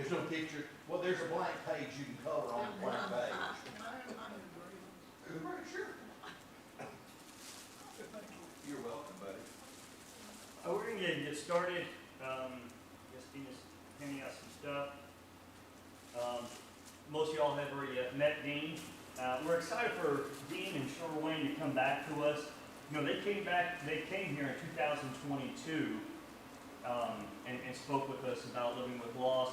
There's no picture. Well, there's a blank page you can color on a blank page. Sure. You're welcome, buddy. We're going to get started. Just Dean is handing out some stuff. Most of y'all have already met Dean. We're excited for Dean and Cheryl Wayne to come back to us. You know, they came here in 2022 and spoke with us about living with loss.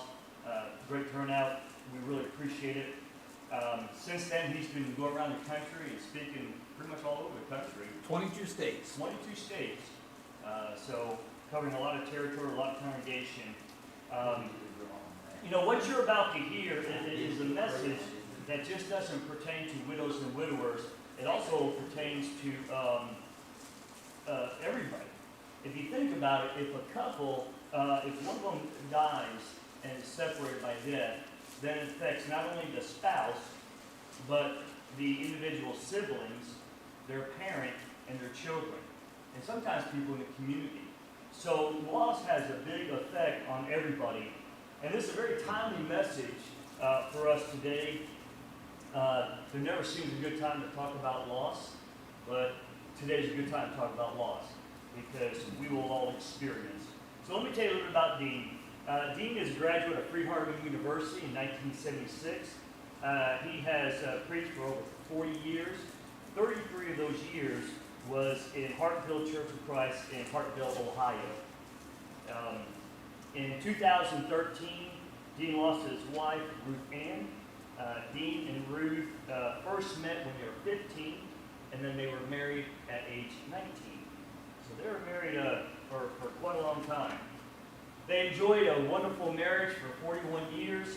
Great turnout. We really appreciate it. Since then, he's been going around the country and speaking pretty much all over the country. 22 states. 22 states. So covering a lot of territory, a lot of congregation. You know, what you're about to hear is a message that just doesn't pertain to widows and widowers. It also pertains to everybody. If you think about it, if a couple, if one of them dies and is separated by death, then it affects not only the spouse, but the individual siblings, their parent, and their children, and sometimes people in the community. So loss has a big effect on everybody. And this is a very timely message for us today. There never seems a good time to talk about loss, but today is a good time to talk about loss because we will all experience. So let me tell you a little bit about Dean. Dean is a graduate of Freed-Hardeman University in 1976. He has preached for over 40 years. 33 of those years was in Hartville Church of Christ in Hartville, Ohio. In 2013, Dean lost his wife, Ruth Ann. Dean and Ruth first met when they were 15, and then they were married at age 19. So they were married for quite a long time. They enjoyed a wonderful marriage for 41 years.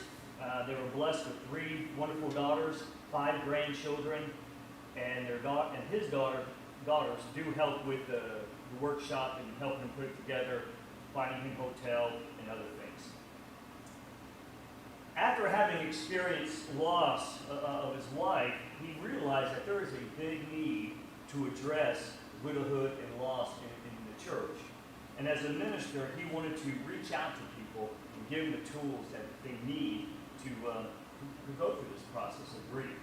They were blessed with 3 wonderful daughters, 5 grandchildren, and his daughters do help with the workshop and helping him put it together, finding him hotel and other things. After having experienced loss of his wife, he realized that there is a big need to address widowhood and loss in the church. And as a minister, he wanted to reach out to people and give them the tools that they need to go through this process of grief.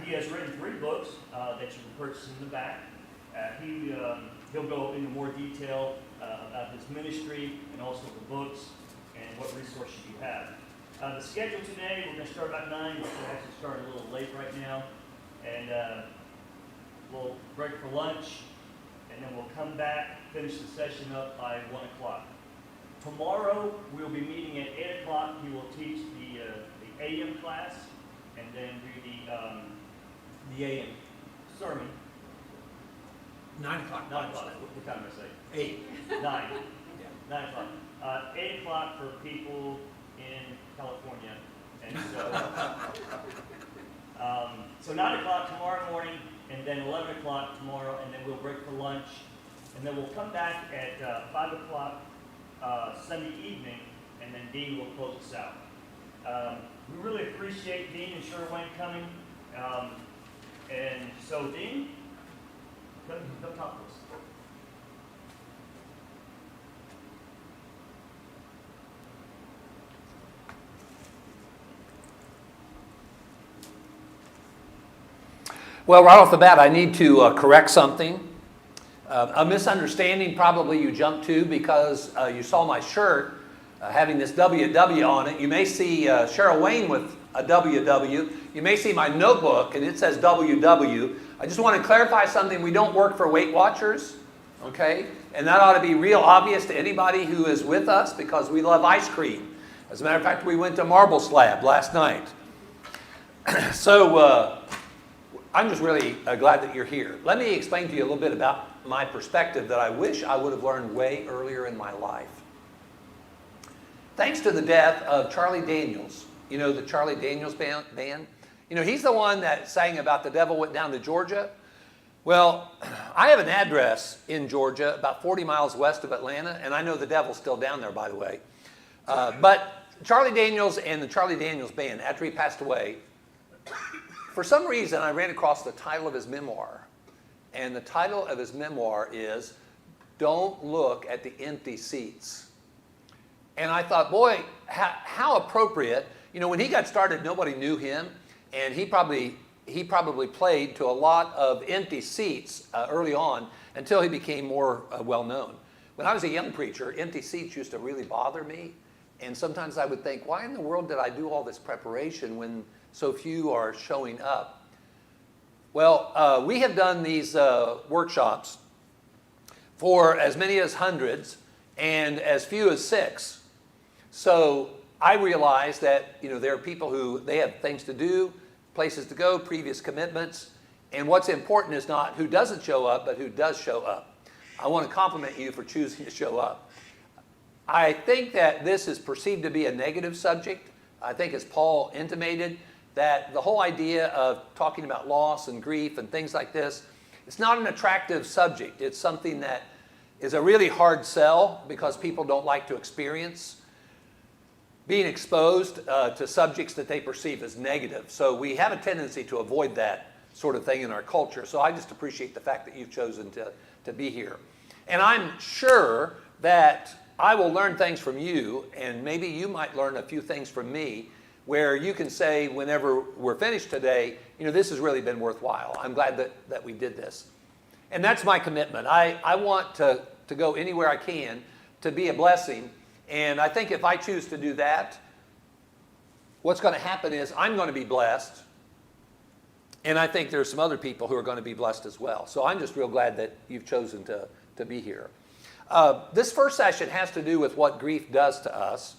He has written 3 books that you can purchase in the back. He'll go into more detail about his ministry and also the books and what resources you have. The schedule today, we're going to start about 9. We're actually starting a little late right now. And we'll break for lunch, and then we'll come back, finish the session up by 1 o'clock. Tomorrow, we'll be meeting at 8 o'clock. He will teach the AM class, and then do the AM sermon. 9 o'clock. 9 o'clock. What time did I say? 8. 9. Yeah. 9 o'clock. 8 o'clock for people in California. And so 9 o'clock tomorrow morning, and then 11 o'clock tomorrow, and then we'll break for lunch. And then we'll come back at 5 o'clock Sunday evening, and then Dean will close us out. We really appreciate Dean and Cheryl Wayne coming. And so, Dean, come talk to us. Well, right off the bat, I need to correct something. A misunderstanding probably you jumped to because you saw my shirt having this WW on it. You may see Cheryl Wayne with a WW. You may see my notebook and it says WW. I just want to clarify something. We don't work for Weight Watchers, okay? And that ought to be real obvious to anybody who is with us because we love ice cream. As a matter of fact, we went to Marble Slab last night. So I'm just really glad that you're here. Let me explain to you a little bit about my perspective that I wish I would have learned way earlier in my life. Thanks to the death of Charlie Daniels, you know the Charlie Daniels band? You know, he's the one that sang about the devil went down to Georgia. Well, I have an address in Georgia about 40 miles west of Atlanta, and I know the devil's still down there, by the way. But Charlie Daniels and the Charlie Daniels band, after he passed away, for some reason I ran across the title of his memoir. And the title of his memoir is Don't Look at the Empty Seats. And I thought, boy, how appropriate. You know, when he got started, nobody knew him, and he probably played to a lot of empty seats early on until he became more well-known. When I was a young preacher, empty seats used to really bother me, and sometimes I would think, why in the world did I do all this preparation when so few are showing up? Well, we have done these workshops for as many as hundreds and as few as 6. So I realized that, you know, there are people who, they have things to do, places to go, previous commitments, and what's important is not who doesn't show up, but who does show up. I want to compliment you for choosing to show up. I think that this is perceived to be a negative subject. I think, as Paul intimated, that the whole idea of talking about loss and grief and things like this, it's not an attractive subject. It's something that is a really hard sell because people don't like to experience being exposed to subjects that they perceive as negative. So we have a tendency to avoid that sort of thing in our culture. So I just appreciate the fact that you've chosen to be here. And I'm sure that I will learn things from you, and maybe you might learn a few things from me, where you can say whenever we're finished today, you know, this has really been worthwhile. I'm glad that we did this. And that's my commitment. I want to go anywhere I can to be a blessing. And I think if I choose to do that, what's going to happen is I'm going to be blessed. And I think there's some other people who are going to be blessed as well. So I'm just real glad that you've chosen to be here. This first session has to do with what grief does to us.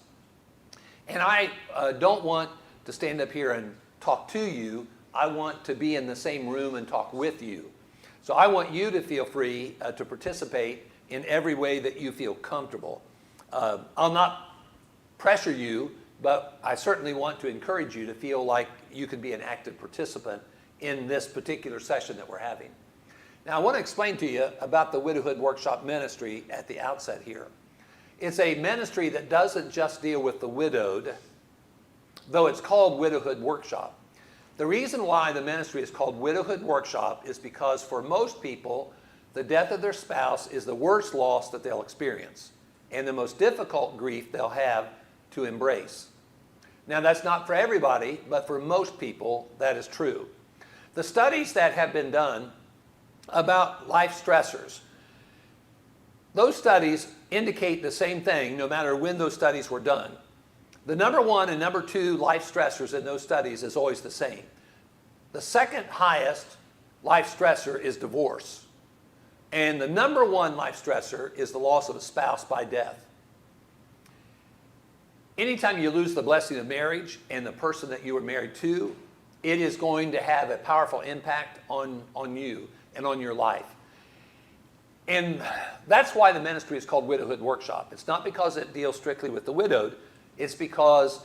And I don't want to stand up here and talk to you. I want to be in the same room and talk with you. So I want you to feel free to participate in every way that you feel comfortable. I'll not pressure you, but I certainly want to encourage you to feel like you can be an active participant in this particular session that we're having. Now, I want to explain to you about the Widowhood Workshop Ministry at the outset here. It's a ministry that doesn't just deal with the widowed, though it's called Widowhood Workshop. The reason why the ministry is called Widowhood Workshop is because for most people, the death of their spouse is the worst loss that they'll experience and the most difficult grief they'll have to embrace. Now, that's not for everybody, but for most people, that is true. The studies that have been done about life stressors, those studies indicate the same thing no matter when those studies were done. The number 1 and number 2 life stressors in those studies is always the same. The second highest life stressor is divorce. And the number 1 life stressor is the loss of a spouse by death. Anytime you lose the blessing of marriage and the person that you were married to, it is going to have a powerful impact on you and on your life. And that's why the ministry is called Widowhood Workshop. It's not because it deals strictly with the widowed. It's because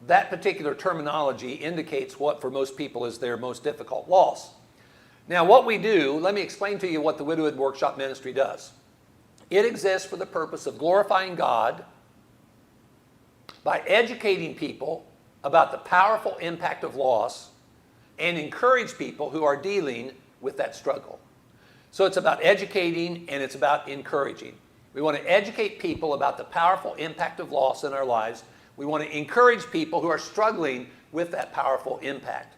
that particular terminology indicates what for most people is their most difficult loss. Now, what we do, let me explain to you what the Widowhood Workshop Ministry does. It exists for the purpose of glorifying God by educating people about the powerful impact of loss and encourage people who are dealing with that struggle. So it's about educating and it's about encouraging. We want to educate people about the powerful impact of loss in our lives. We want to encourage people who are struggling with that powerful impact.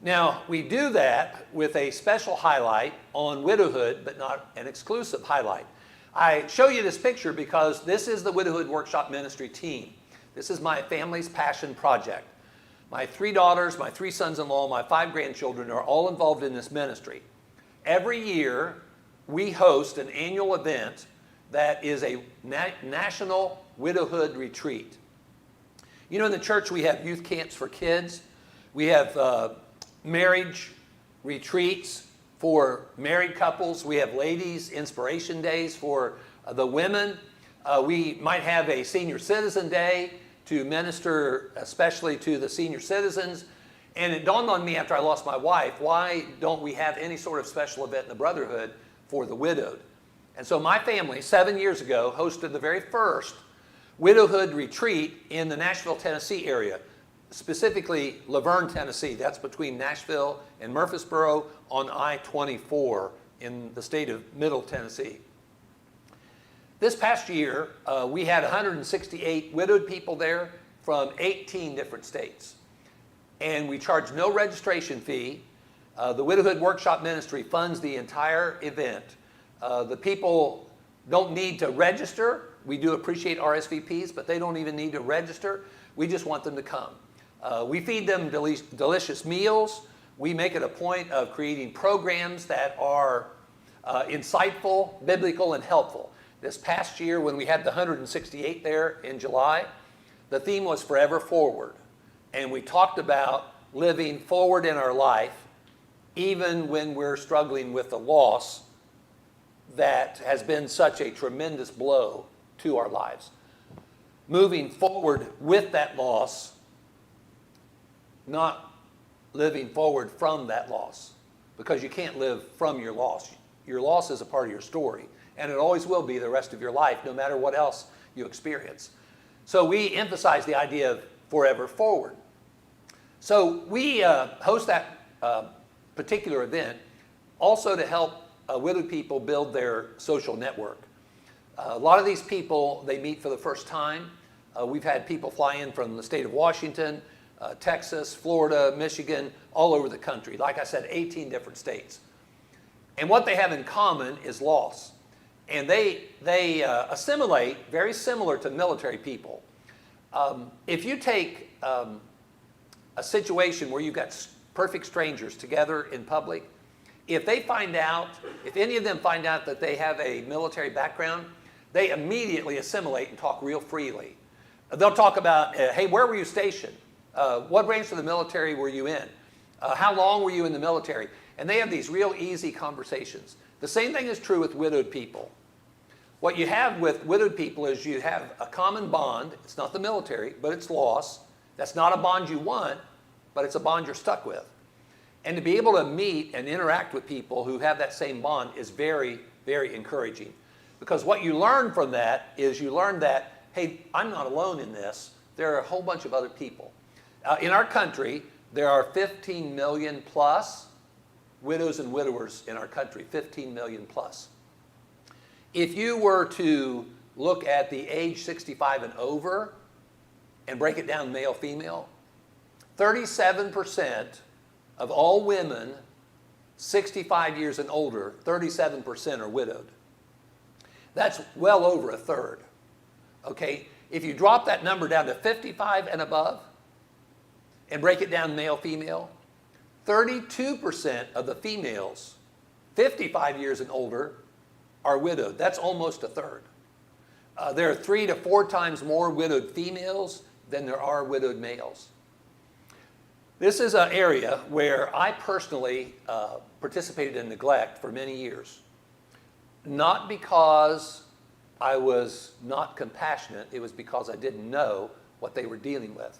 Now, we do that with a special highlight on widowhood, but not an exclusive highlight. I show you this picture because this is the Widowhood Workshop Ministry team. This is my family's passion project. My 3 daughters, my 3 sons-in-law, my 5 grandchildren are all involved in this ministry. Every year, we host an annual event that is a national widowhood retreat. You know, in the church, we have youth camps for kids. We have marriage retreats for married couples. We have ladies' inspiration days for the women. We might have a senior citizen day to minister especially to the senior citizens. And it dawned on me after I lost my wife, why don't we have any sort of special event in the brotherhood for the widowed? And so my family, 7 years ago, hosted the very first widowhood retreat in the Nashville, Tennessee area, specifically Laverne, Tennessee. That's between Nashville and Murfreesboro on I-24 in the state of Middle Tennessee. This past year, we had 168 widowed people there from 18 different states. And we charge no registration fee. The Widowhood Workshop Ministry funds the entire event. The people don't need to register. We do appreciate RSVPs, but they don't even need to register. We just want them to come. We feed them delicious meals. We make it a point of creating programs that are insightful, biblical, and helpful. This past year, when we had the 168 there in July, the theme was Forever Forward. And we talked about living forward in our life, even when we're struggling with the loss that has been such a tremendous blow to our lives. Moving forward with that loss, not living forward from that loss, because you can't live from your loss. Your loss is a part of your story, and it always will be the rest of your life, no matter what else you experience. So we emphasize the idea of forever forward. So we host that particular event also to help widowed people build their social network. A lot of these people, they meet for the first time. We've had people fly in from the state of Washington, Texas, Florida, Michigan, all over the country. Like I said, 18 different states. And what they have in common is loss. And they assimilate very similar to military people. If you take a situation where you've got perfect strangers together in public, if any of them find out that they have a military background, they immediately assimilate and talk real freely. They'll talk about, hey, where were you stationed? What branch of the military were you in? How long were you in the military? And they have these real easy conversations. The same thing is true with widowed people. What you have with widowed people is you have a common bond. It's not the military, but it's loss. That's not a bond you want, but it's a bond you're stuck with. And to be able to meet and interact with people who have that same bond is very, very encouraging. Because what you learn from that is you learn that, hey, I'm not alone in this. There are a whole bunch of other people. In our country, there are 15 million plus widows and widowers in our country, 15 million plus. If you were to look at the age 65 and over and break it down male, female, 37% of all women 65 years and older, 37% are widowed. That's well over a third. Okay? If you drop that number down to 55 and above and break it down male, female, 32% of the females 55 years and older are widowed. That's almost a third. There are 3 to 4 times more widowed females than there are widowed males. This is an area where I personally participated in neglect for many years. Not because I was not compassionate, it was because I didn't know what they were dealing with.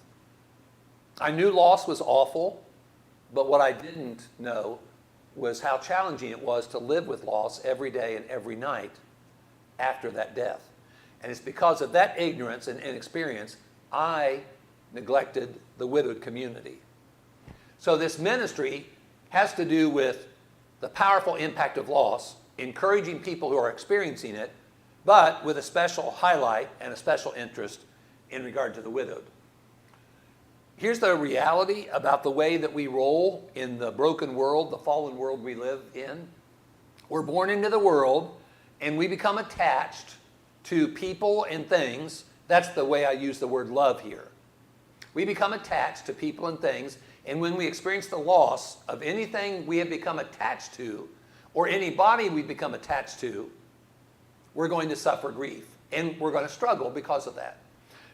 I knew loss was awful, but what I didn't know was how challenging it was to live with loss every day and every night after that death. And it's because of that ignorance and inexperience I neglected the widowed community. So this ministry has to do with the powerful impact of loss, encouraging people who are experiencing it, but with a special highlight and a special interest in regard to the widowed. Here's the reality about the way that we roll in the broken world, the fallen world we live in. We're born into the world and we become attached to people and things. That's the way I use the word love here. We become attached to people and things, and when we experience the loss of anything we have become attached to, or anybody we become attached to, we're going to suffer grief, and we're going to struggle because of that.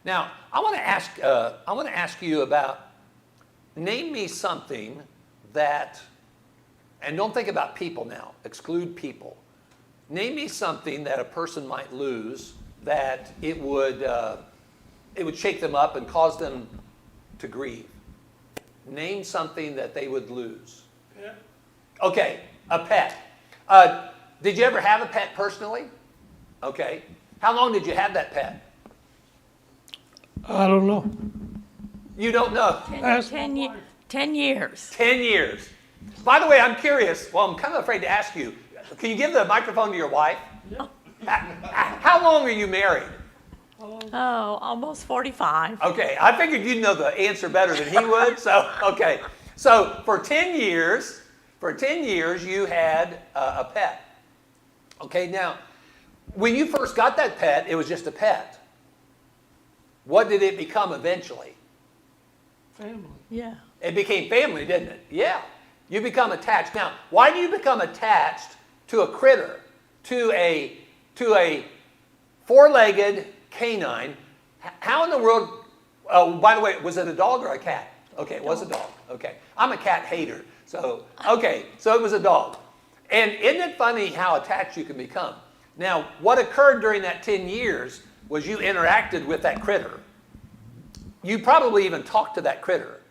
Now, I want to ask you about, name me something that, and don't think about people now, exclude people. Name me something that a person might lose that it would shake them up and cause them to grieve. Name something that they would lose. Yeah. Okay, a pet. Did you ever have a pet personally? Okay. How long did you have that pet? I don't know. You don't know. 10 years. 10 years. By the way, I'm curious. Well, I'm kind of afraid to ask you. Can you give the microphone to your wife? how long are you married? Oh, almost 45. Okay, I figured you'd know the answer better than he would. So, okay. So for 10 years, you had a pet. Okay, now, when you first got that pet, it was just a pet. What did it become eventually? Family. Yeah. It became family, didn't it? Yeah. You become attached. Now, why do you become attached to a critter, to a four-legged canine? How in the world, oh, by the way, was it a dog or a cat? Okay, it was a dog. Okay. I'm a cat hater. So, okay, so it was a dog. And isn't it funny how attached you can become? Now, what occurred during that 10 years was you interacted with that critter. You probably even talked to that critter.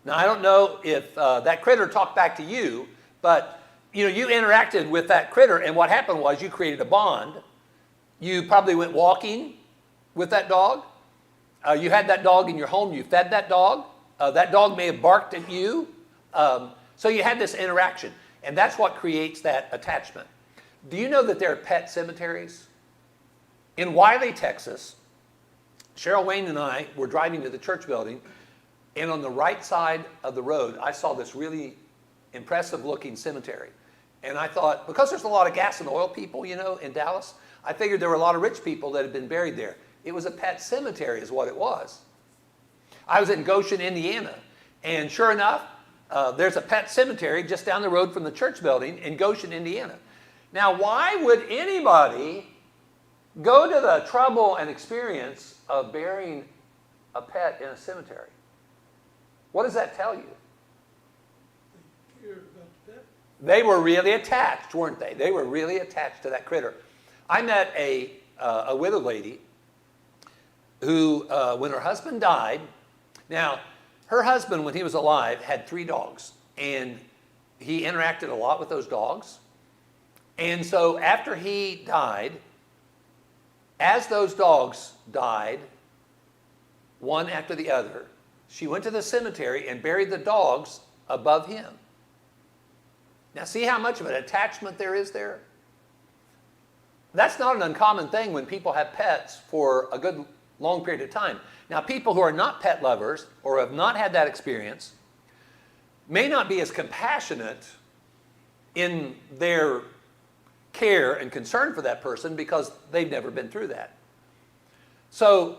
Now, I don't know if that critter talked back to you, but you interacted with that critter, and what happened was you created a bond. You probably went walking with that dog. You had that dog in your home. You fed that dog. That dog may have barked at you. So you had this interaction, and that's what creates that attachment. Do you know that there are pet cemeteries? In Wiley, Texas, Cheryl Wayne and I were driving to the church building, and on the right side of the road, I saw this really impressive looking cemetery. And I thought, because there's a lot of gas and oil people, in Dallas, I figured there were a lot of rich people that had been buried there. It was a pet cemetery is what it was. I was in Goshen, Indiana, and sure enough, there's a pet cemetery just down the road from the church building in Goshen, Indiana. Now, why would anybody go to the trouble and experience of burying a pet in a cemetery? What does that tell you? They were really attached, weren't they? They were really attached to that critter. I met a widow lady who, when her husband died, now, her husband, when he was alive, had 3 dogs, and he interacted a lot with those dogs. And so after he died, as those dogs died, one after the other, she went to the cemetery and buried the dogs above him. Now, see how much of an attachment there is there? That's not an uncommon thing when people have pets for a good long period of time. Now, people who are not pet lovers or have not had that experience may not be as compassionate in their care and concern for that person because they've never been through that. So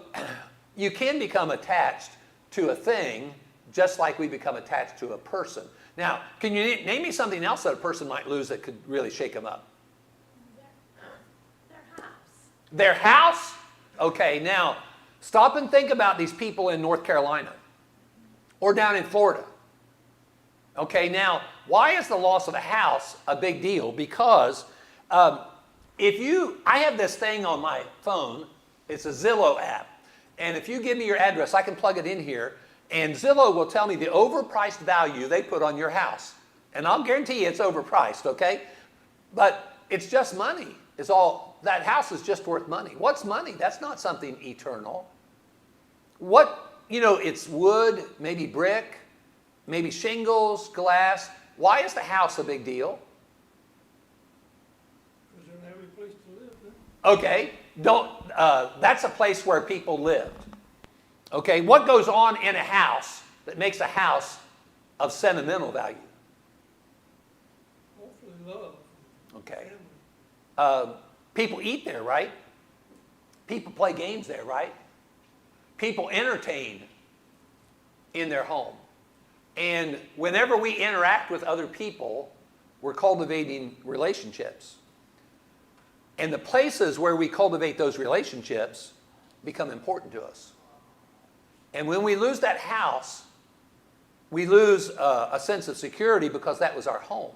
you can become attached to a thing just like we become attached to a person. Now, can you name me something else that a person might lose that could really shake them up? Their house. Their house? Okay, now, stop and think about these people in North Carolina or down in Florida. Okay, now, why is the loss of a house a big deal? Because I have this thing on my phone, it's a Zillow app, and if you give me your address, I can plug it in here, and Zillow will tell me the overpriced value they put on your house. And I'll guarantee you it's overpriced, okay? But it's just money. It's all, that house is just worth money. What's money? That's not something eternal. It's wood, maybe brick, maybe shingles, glass. Why is the house a big deal? Because they're in every place to live. Huh? Okay, that's a place where people lived. Okay, what goes on in a house that makes a house of sentimental value? Hopefully love. Okay. Family. People eat there, right? People play games there, right? People entertain in their home. And whenever we interact with other people, we're cultivating relationships. And the places where we cultivate those relationships become important to us. And when we lose that house, we lose a sense of security because that was our home.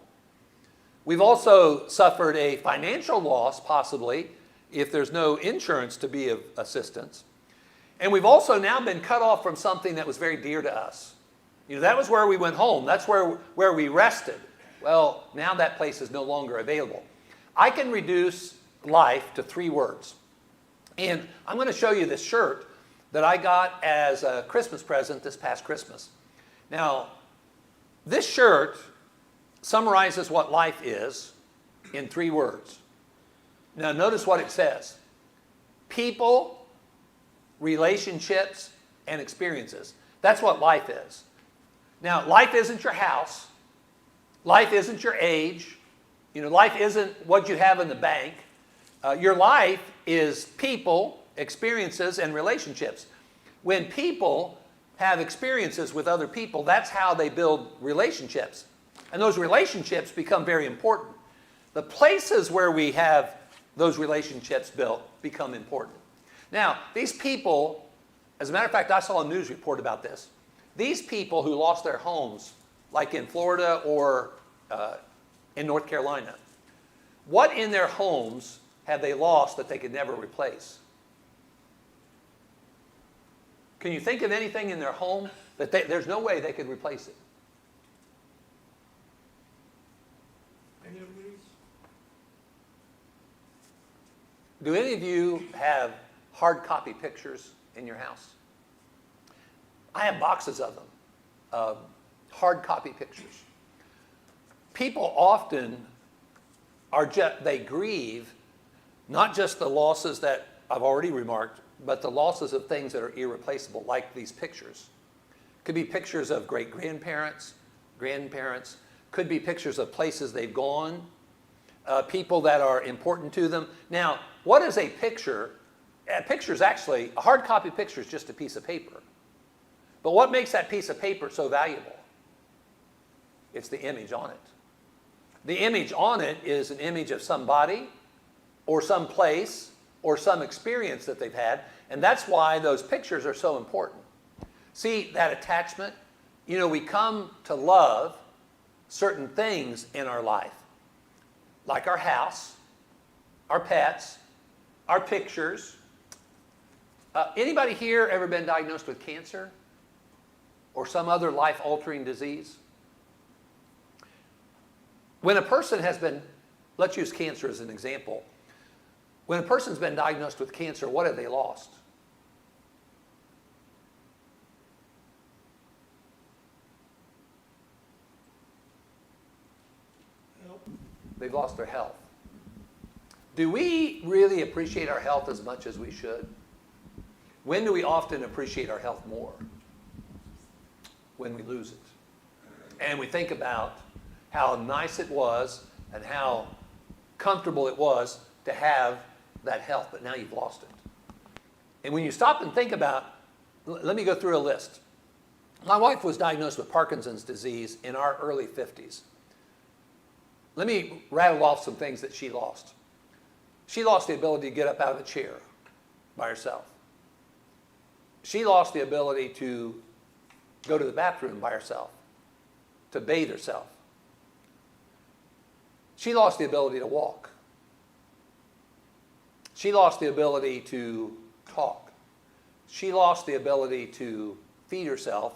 We've also suffered a financial loss, possibly, if there's no insurance to be of assistance. And we've also now been cut off from something that was very dear to us. That was where we went home. That's where we rested. Well, now that place is no longer available. I can reduce life to 3 words. And I'm going to show you this shirt that I got as a Christmas present this past Christmas. Now, this shirt summarizes what life is in 3 words. Now, notice what it says. people, relationships, and experiences. That's what life is. Now, life isn't your house. Life isn't your age. Life isn't what you have in the bank. Your life is people, experiences, and relationships. When people have experiences with other people, that's how they build relationships. And those relationships become very important. The places where we have those relationships built become important. Now, these people, as a matter of fact, I saw a news report about this. These people who lost their homes, like in Florida or in North Carolina, what in their homes have they lost that they could never replace? Can you think of anything in their home that there's no way they could replace it? Do any of you have hard copy pictures in your house? I have boxes of them, hard copy pictures. People often they grieve not just the losses that I've already remarked, but the losses of things that are irreplaceable, like these pictures. Could be pictures of great-grandparents, grandparents, could be pictures of places they've gone, people that are important to them. Now, what is a picture? A picture is actually, a hard copy picture is just a piece of paper. But what makes that piece of paper so valuable? It's the image on it. The image on it is an image of somebody or some place or some experience that they've had, and that's why those pictures are so important. See, that attachment, we come to love certain things in our life, like our house, our pets, our pictures. Anybody here ever been diagnosed with cancer or some other life-altering disease? When a person has been, let's use cancer as an example. When a person's been diagnosed with cancer, what have they lost? They've lost their health. Do we really appreciate our health as much as we should? When do we often appreciate our health more? When we lose it. And we think about how nice it was and how comfortable it was to have that health, but now you've lost it. And when you stop and think about, let me go through a list. My wife was diagnosed with Parkinson's disease in our early 50s. Let me rattle off some things that she lost. She lost the ability to get up out of a chair by herself. She lost the ability to go to the bathroom by herself, to bathe herself. She lost the ability to walk. She lost the ability to talk. She lost the ability to feed herself,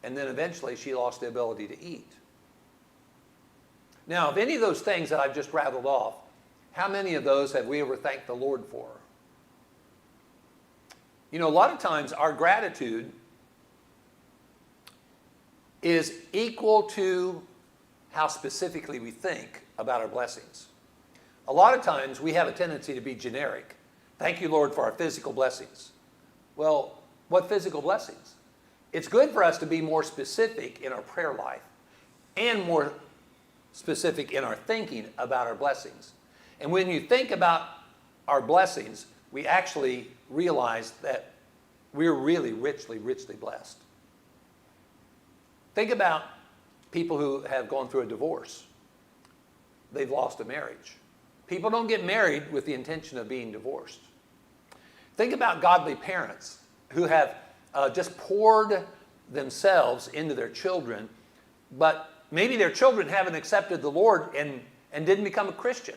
and then eventually she lost the ability to eat. Now, of any of those things that I've just rattled off, how many of those have we ever thanked the Lord for? A lot of times our gratitude is equal to how specifically we think about our blessings. A lot of times we have a tendency to be generic. Thank you, Lord, for our physical blessings. Well, what physical blessings? It's good for us to be more specific in our prayer life and more specific in our thinking about our blessings. And when you think about our blessings, we actually realize that we're really richly, richly blessed. Think about people who have gone through a divorce. They've lost a marriage. People don't get married with the intention of being divorced. Think about godly parents who have just poured themselves into their children, but maybe their children haven't accepted the Lord and didn't become a Christian.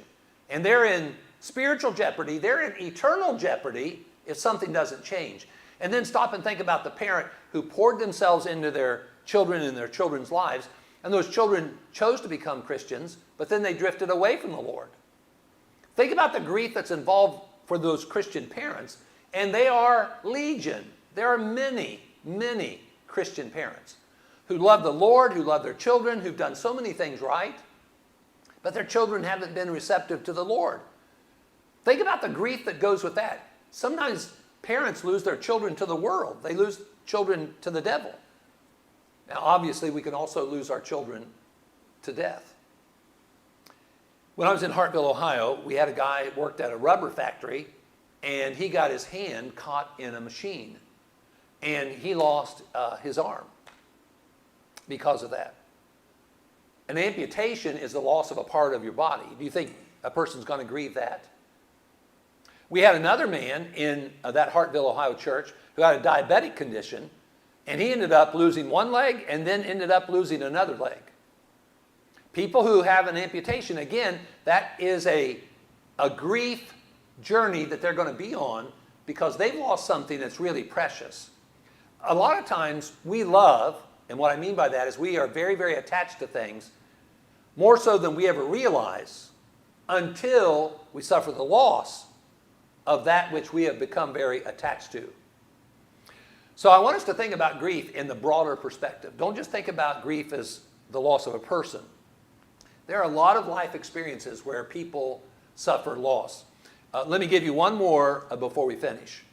And they're in spiritual jeopardy. They're in eternal jeopardy if something doesn't change. And then stop and think about the parent who poured themselves into their children and their children's lives, and those children chose to become Christians, but then they drifted away from the Lord. Think about the grief that's involved for those Christian parents, and they are legion. There are many, many Christian parents who love the Lord, who love their children, who've done so many things right, but their children haven't been receptive to the Lord. Think about the grief that goes with that. Sometimes parents lose their children to the world. They lose children to the devil. Now, obviously, we can also lose our children to death. When I was in Hartville, Ohio, we had a guy who worked at a rubber factory, and he got his hand caught in a machine, and he lost his arm because of that. An amputation is the loss of a part of your body. Do you think a person's going to grieve that? We had another man in that Hartville, Ohio church who had a diabetic condition, and he ended up losing one leg and then ended up losing another leg. People who have an amputation, again, that is a grief journey that they're going to be on because they've lost something that's really precious. A lot of times we love, and what I mean by that is we are very, very attached to things, more so than we ever realize, until we suffer the loss of that which we have become very attached to. So I want us to think about grief in the broader perspective. Don't just think about grief as the loss of a person. There are a lot of life experiences where people suffer loss. Let me give you one more before we finish.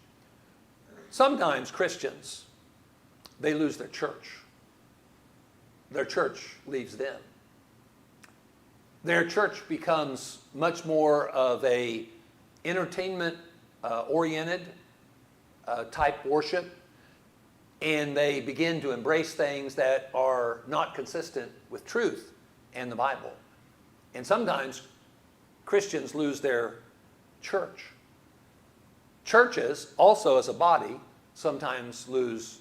Sometimes Christians, they lose their church. Their church leaves them. Their church becomes much more of a entertainment oriented type worship, and they begin to embrace things that are not consistent with truth and the Bible. And sometimes Christians lose their church. Churches, also as a body, sometimes lose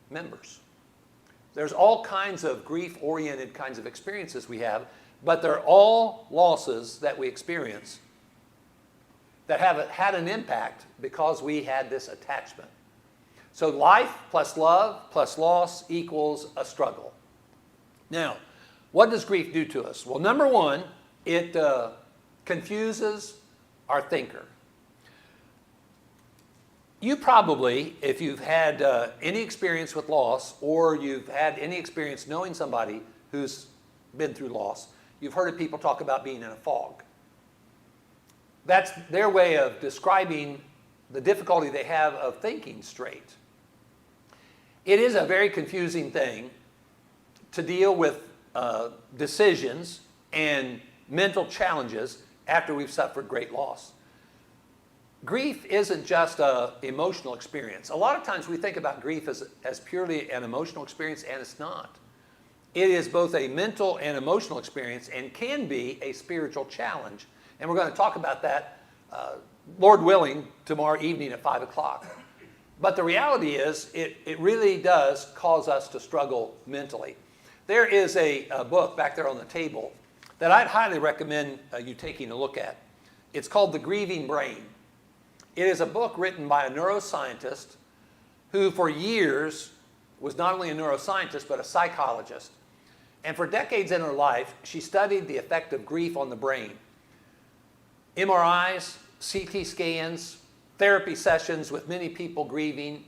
members. There's all kinds of grief-oriented kinds of experiences we have, but they're all losses that we experience that have had an impact because we had this attachment. So life plus love plus loss equals a struggle. Now, what does grief do to us? Well, number one, it confuses our thinker. You probably, if you've had any experience with loss, or you've had any experience knowing somebody who's been through loss, you've heard of people talk about being in a fog. That's their way of describing the difficulty they have of thinking straight. It is a very confusing thing to deal with decisions and mental challenges after we've suffered great loss. Grief isn't just an emotional experience. A lot of times we think about grief as purely an emotional experience, and it's not. It is both a mental and emotional experience and can be a spiritual challenge. And we're going to talk about that, Lord willing, tomorrow evening at 5 o'clock. But the reality is, it really does cause us to struggle mentally. There is a book back there on the table that I'd highly recommend you taking a look at. It's called The Grieving Brain. It is a book written by a neuroscientist who for years was not only a neuroscientist but a psychologist. And for decades in her life, she studied the effect of grief on the brain. MRIs, CT scans, therapy sessions with many people grieving.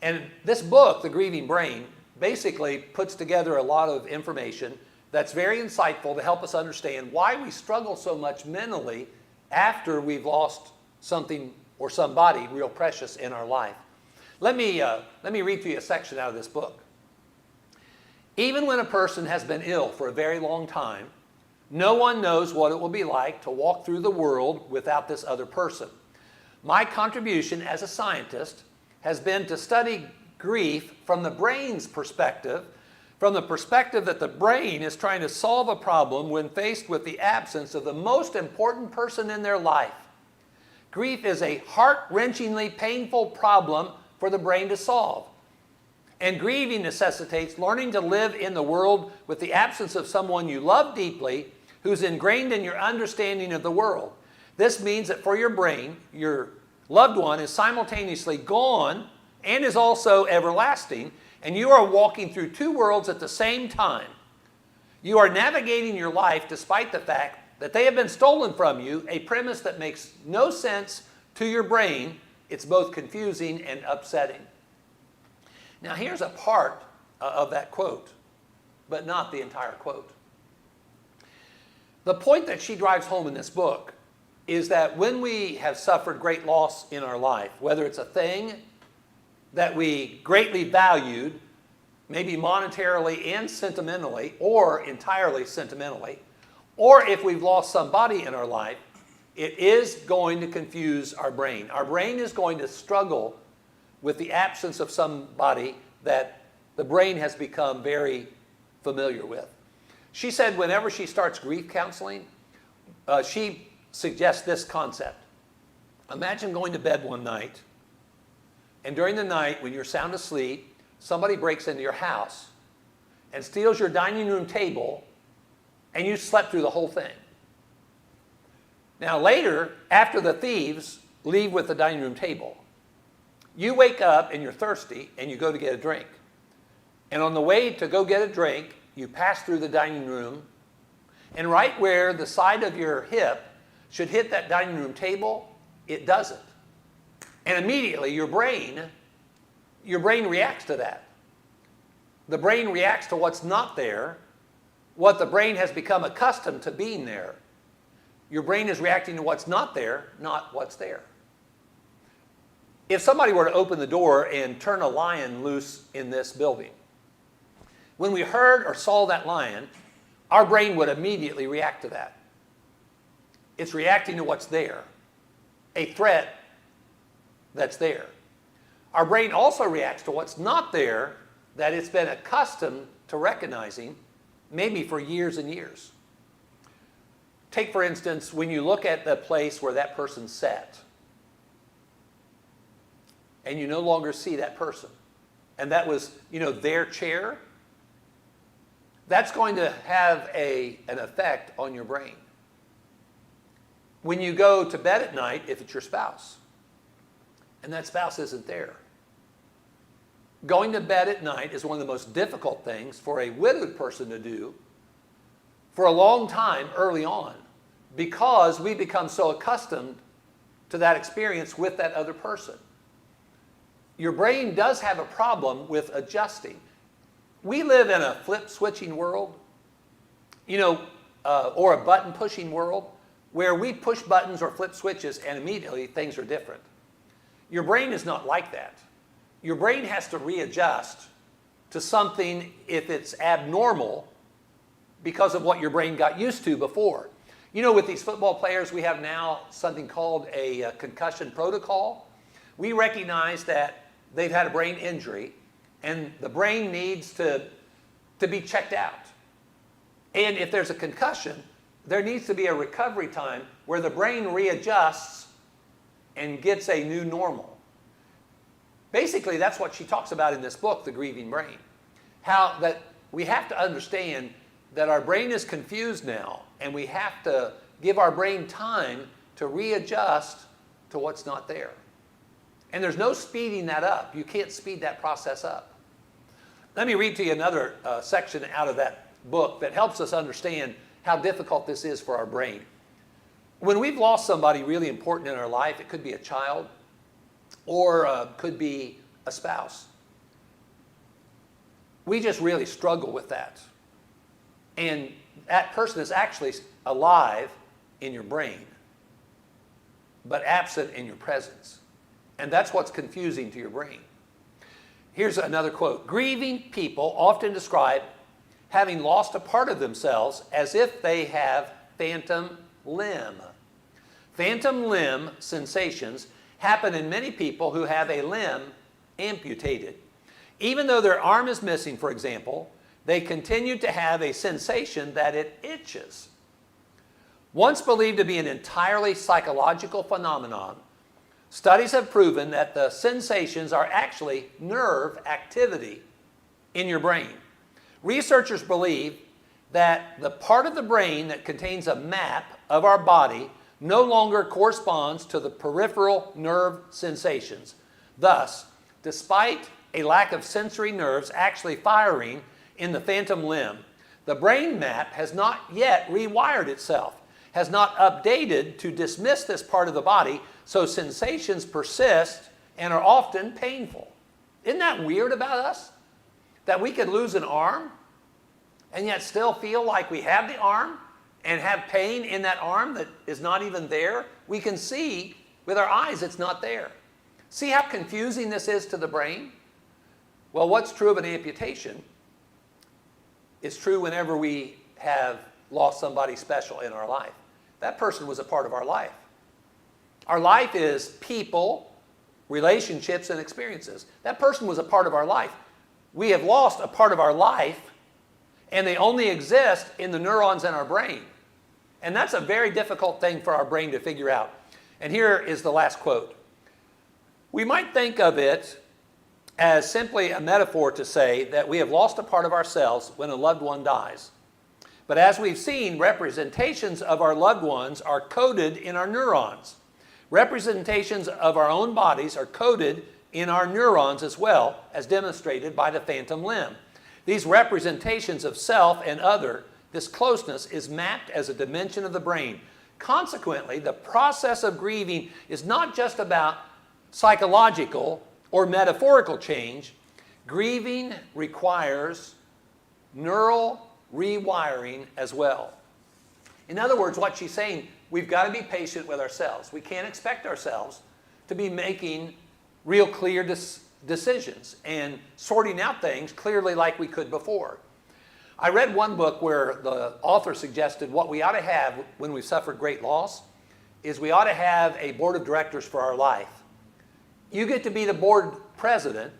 And this book, The Grieving Brain, basically puts together a lot of information that's very insightful to help us understand why we struggle so much mentally after we've lost something or somebody real precious in our life. Let me read to you a section out of this book. Even when a person has been ill for a very long time, no one knows what it will be like to walk through the world without this other person. My contribution as a scientist has been to study grief from the brain's perspective, from the perspective that the brain is trying to solve a problem when faced with the absence of the most important person in their life. Grief is a heart-wrenchingly painful problem for the brain to solve. And grieving necessitates learning to live in the world with the absence of someone you love deeply, who's ingrained in your understanding of the world. This means that for your brain, your loved one is simultaneously gone and is also everlasting, and you are walking through two worlds at the same time. You are navigating your life despite the fact that they have been stolen from you, a premise that makes no sense to your brain. It's both confusing and upsetting. Now here's a part of that quote, but not the entire quote. The point that she drives home in this book is that when we have suffered great loss in our life, whether it's a thing that we greatly valued, maybe monetarily and sentimentally, or entirely sentimentally, or if we've lost somebody in our life, it is going to confuse our brain. Our brain is going to struggle with the absence of somebody that the brain has become very familiar with. She said whenever she starts grief counseling, she suggests this concept. Imagine going to bed one night, and during the night when you're sound asleep, somebody breaks into your house and steals your dining room table, and you slept through the whole thing. Now later, after the thieves leave with the dining room table, you wake up and you're thirsty and you go to get a drink. And on the way to go get a drink, you pass through the dining room, and right where the side of your hip should hit that dining room table, it doesn't. And immediately your brain reacts to that. The brain reacts to what's not there, what the brain has become accustomed to being there. Your brain is reacting to what's not there, not what's there. If somebody were to open the door and turn a lion loose in this building, when we heard or saw that lion, our brain would immediately react to that. It's reacting to what's there, a threat that's there. Our brain also reacts to what's not there that it's been accustomed to recognizing, maybe for years and years. Take, for instance, when you look at the place where that person sat, and you no longer see that person, and that was, their chair, that's going to have an effect on your brain. When you go to bed at night, if it's your spouse, and that spouse isn't there, going to bed at night is one of the most difficult things for a widowed person to do for a long time early on, because we become so accustomed to that experience with that other person. Your brain does have a problem with adjusting. We live in a flip-switching world, or a button-pushing world, where we push buttons or flip switches and immediately things are different. Your brain is not like that. Your brain has to readjust to something if it's abnormal because of what your brain got used to before. With these football players, we have now something called a concussion protocol. We recognize that they've had a brain injury and the brain needs to be checked out. And if there's a concussion, there needs to be a recovery time where the brain readjusts and gets a new normal. Basically, that's what she talks about in this book, The Grieving Brain. How that we have to understand that our brain is confused now, and we have to give our brain time to readjust to what's not there. And there's no speeding that up. You can't speed that process up. Let me read to you another section out of that book that helps us understand how difficult this is for our brain. When we've lost somebody really important in our life, it could be a child or could be a spouse. We just really struggle with that. And that person is actually alive in your brain, but absent in your presence. And that's what's confusing to your brain. Here's another quote. Grieving people often describe having lost a part of themselves as if they have phantom limb. Phantom limb sensations happen in many people who have a limb amputated. Even though their arm is missing, for example, they continue to have a sensation that it itches. Once believed to be an entirely psychological phenomenon, studies have proven that the sensations are actually nerve activity in your brain. Researchers believe that the part of the brain that contains a map of our body no longer corresponds to the peripheral nerve sensations. Thus, despite a lack of sensory nerves actually firing in the phantom limb, the brain map has not yet rewired itself, has not updated to dismiss this part of the body, so sensations persist and are often painful. Isn't that weird about us? That we could lose an arm and yet still feel like we have the arm and have pain in that arm that is not even there We can see with our eyes it's not there. See how confusing this is to the brain? Well, what's true of an amputation is true whenever we have lost somebody special in our life. That person was a part of our life. Our life is people, relationships, and experiences. That person was a part of our life. We have lost a part of our life, and they only exist in the neurons in our brain. And that's a very difficult thing for our brain to figure out. And here is the last quote. We might think of it as simply a metaphor to say that we have lost a part of ourselves when a loved one dies. But as we've seen, representations of our loved ones are coded in our neurons. Representations of our own bodies are coded in our neurons as well, as demonstrated by the phantom limb. These representations of self and other, this closeness, is mapped as a dimension of the brain. Consequently, the process of grieving is not just about psychological or metaphorical change. Grieving requires neural rewiring as well. In other words, what she's saying, we've got to be patient with ourselves. We can't expect ourselves to be making real clear decisions and sorting out things clearly like we could before. I read one book where the author suggested what we ought to have when we've suffered great loss is we ought to have a board of directors for our life. You get to be the board president,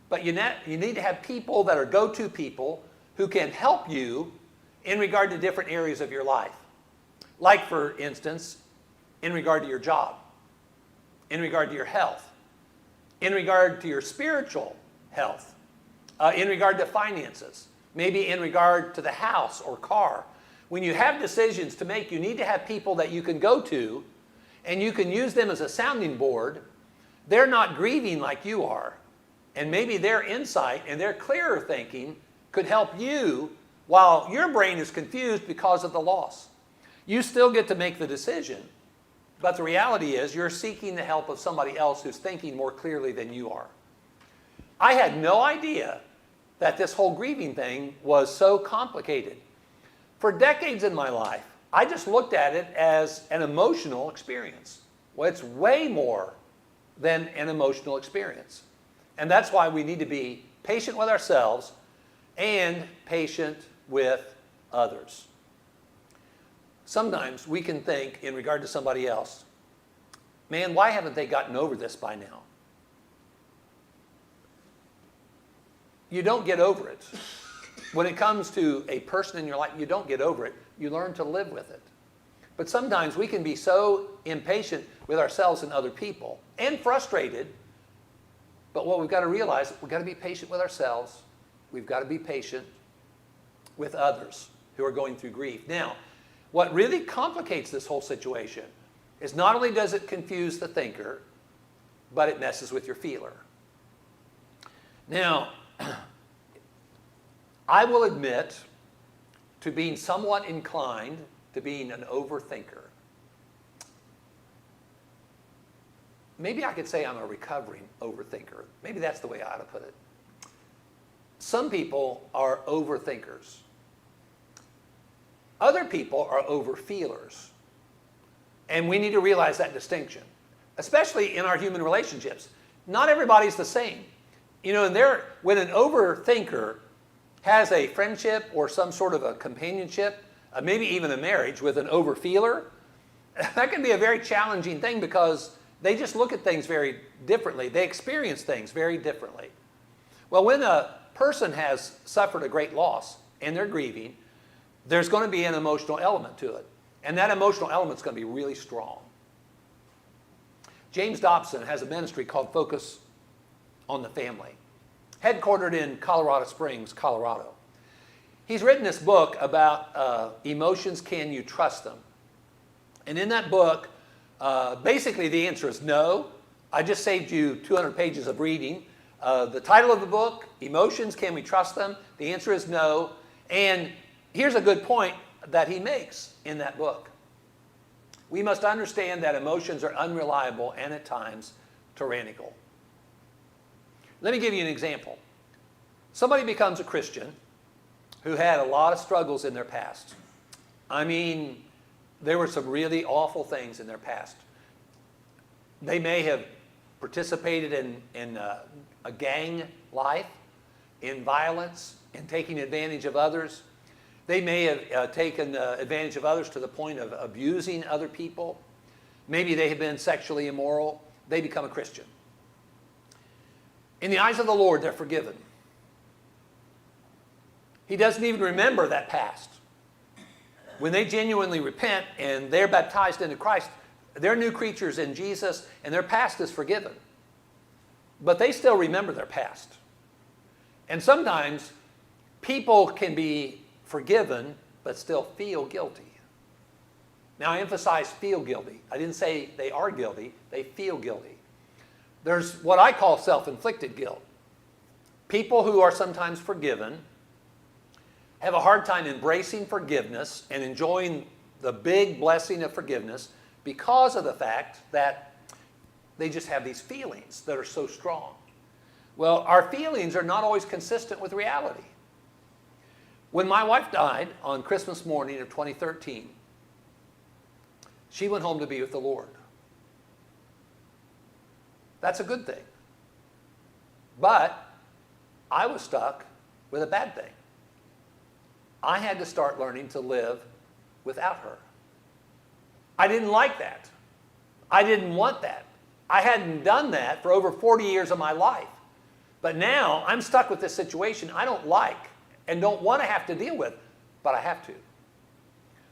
but you need to have people that are go-to people who can help you in regard to different areas of your life. Like, for instance, in regard to your job, in regard to your health, in regard to your spiritual health, in regard to finances, maybe in regard to the house or car. When you have decisions to make, you need to have people that you can go to, and you can use them as a sounding board. They're not grieving like you are, and maybe their insight and their clearer thinking could help you while your brain is confused because of the loss. You still get to make the decision, but the reality is you're seeking the help of somebody else who's thinking more clearly than you are. I had no idea that this whole grieving thing was so complicated. For decades in my life, I just looked at it as an emotional experience. Well, it's way more than an emotional experience. And that's why we need to be patient with ourselves and patient with others. Sometimes we can think in regard to somebody else, man, why haven't they gotten over this by now? You don't get over it. When it comes to a person in your life, you don't get over it. You learn to live with it. But sometimes we can be so impatient with ourselves and other people and frustrated. But what we've got to realize, we've got to be patient with ourselves. We've got to be patient with others who are going through grief. Now, what really complicates this whole situation is not only does it confuse the thinker, but it messes with your feeler. Now, I will admit to being somewhat inclined to being an overthinker. Maybe I could say I'm a recovering overthinker. Maybe that's the way I ought to put it. Some people are overthinkers. Other people are overfeelers. And we need to realize that distinction, especially in our human relationships. Not everybody's the same. You know, when an overthinker has a friendship or some sort of a companionship, maybe even a marriage with an overfeeler, that can be a very challenging thing because they just look at things very differently. They experience things very differently. Well, when a person has suffered a great loss and they're grieving, there's going to be an emotional element to it. And that emotional element is going to be really strong. James Dobson has a ministry called Focus on the Family, headquartered in Colorado Springs, Colorado. He's written this book about emotions, can you trust them? And in that book, basically the answer is no. I just saved you 200 pages of reading. The title of the book, Emotions, Can We Trust Them? The answer is no. And here's a good point that he makes in that book. We must understand that emotions are unreliable and at times tyrannical. Let me give you an example. Somebody becomes a Christian who had a lot of struggles in their past. I mean, there were some really awful things in their past. They may have participated in a gang life, in violence, in taking advantage of others. They may have taken advantage of others to the point of abusing other people. Maybe they have been sexually immoral. They become a Christian. In the eyes of the Lord, they're forgiven. He doesn't even remember that past. When they genuinely repent and they're baptized into Christ, they're new creatures in Jesus, and their past is forgiven. But they still remember their past. And sometimes people can be forgiven but still feel guilty. Now, I emphasize feel guilty. I didn't say they are guilty. They feel guilty. There's what I call self-inflicted guilt. People who are sometimes forgiven have a hard time embracing forgiveness and enjoying the big blessing of forgiveness because of the fact that they just have these feelings that are so strong. Well, our feelings are not always consistent with reality. When my wife died on Christmas morning of 2013, she went home to be with the Lord. That's a good thing. But I was stuck with a bad thing. I had to start learning to live without her. I didn't like that. I didn't want that. I hadn't done that for over 40 years of my life. But now I'm stuck with this situation I don't like and don't want to have to deal with, but I have to.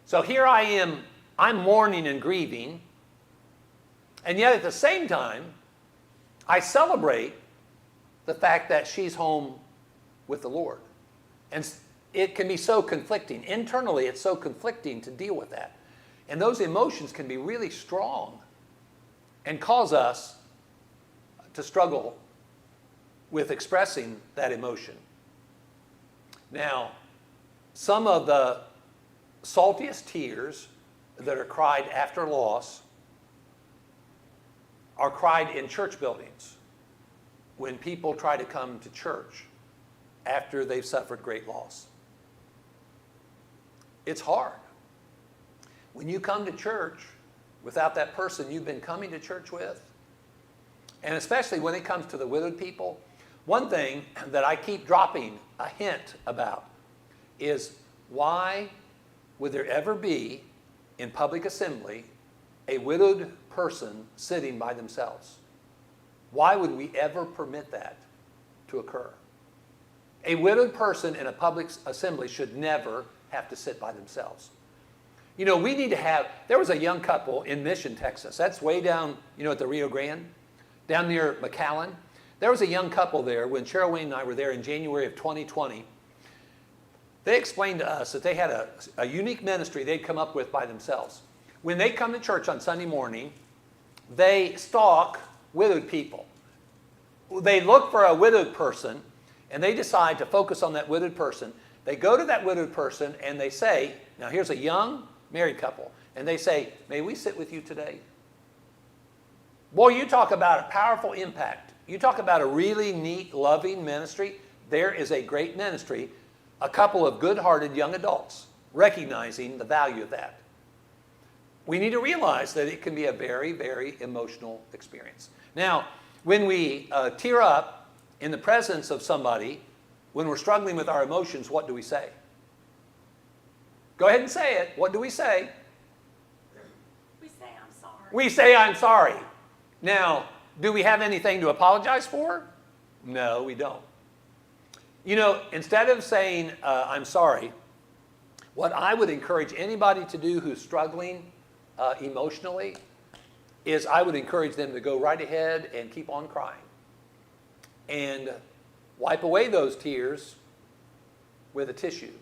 So here I am, I'm mourning and grieving, and yet at the same time, I celebrate the fact that she's home with the Lord. And it can be so conflicting. Internally, it's so conflicting to deal with that. And those emotions can be really strong and cause us to struggle with expressing that emotion. Now, some of the saltiest tears that are cried after loss are cried in church buildings when people try to come to church after they've suffered great loss. It's hard. When you come to church without that person you've been coming to church with, and especially when it comes to the widowed people, one thing that I keep dropping a hint about is why would there ever be in public assembly a widowed person sitting by themselves? Why would we ever permit that to occur? A widowed person in a public assembly should never have to sit by themselves. You know, we need to have, there was a young couple in Mission, Texas. That's way down, at the Rio Grande, down near McAllen. There was a young couple there when Cheryl Wayne and I were there in January of 2020. They explained to us that they had a unique ministry they'd come up with by themselves. When they come to church on Sunday morning, they stalk widowed people. They look for a widowed person, and they decide to focus on that widowed person. They go to that widowed person, and they say, now here's a young married couple, and they say, may we sit with you today? Boy, you talk about a powerful impact. You talk about a really neat, loving ministry. There is a great ministry, a couple of good-hearted young adults recognizing the value of that. We need to realize that it can be a very, very emotional experience. Now, when we tear up in the presence of somebody, when we're struggling with our emotions, what do we say? Go ahead and say it. What do we say? We say, I'm sorry. We say, I'm sorry. Now, do we have anything to apologize for? No, we don't. Instead of saying, I'm sorry, what I would encourage anybody to do who's struggling emotionally is I would encourage them to go right ahead and keep on crying and wipe away those tears with a tissue.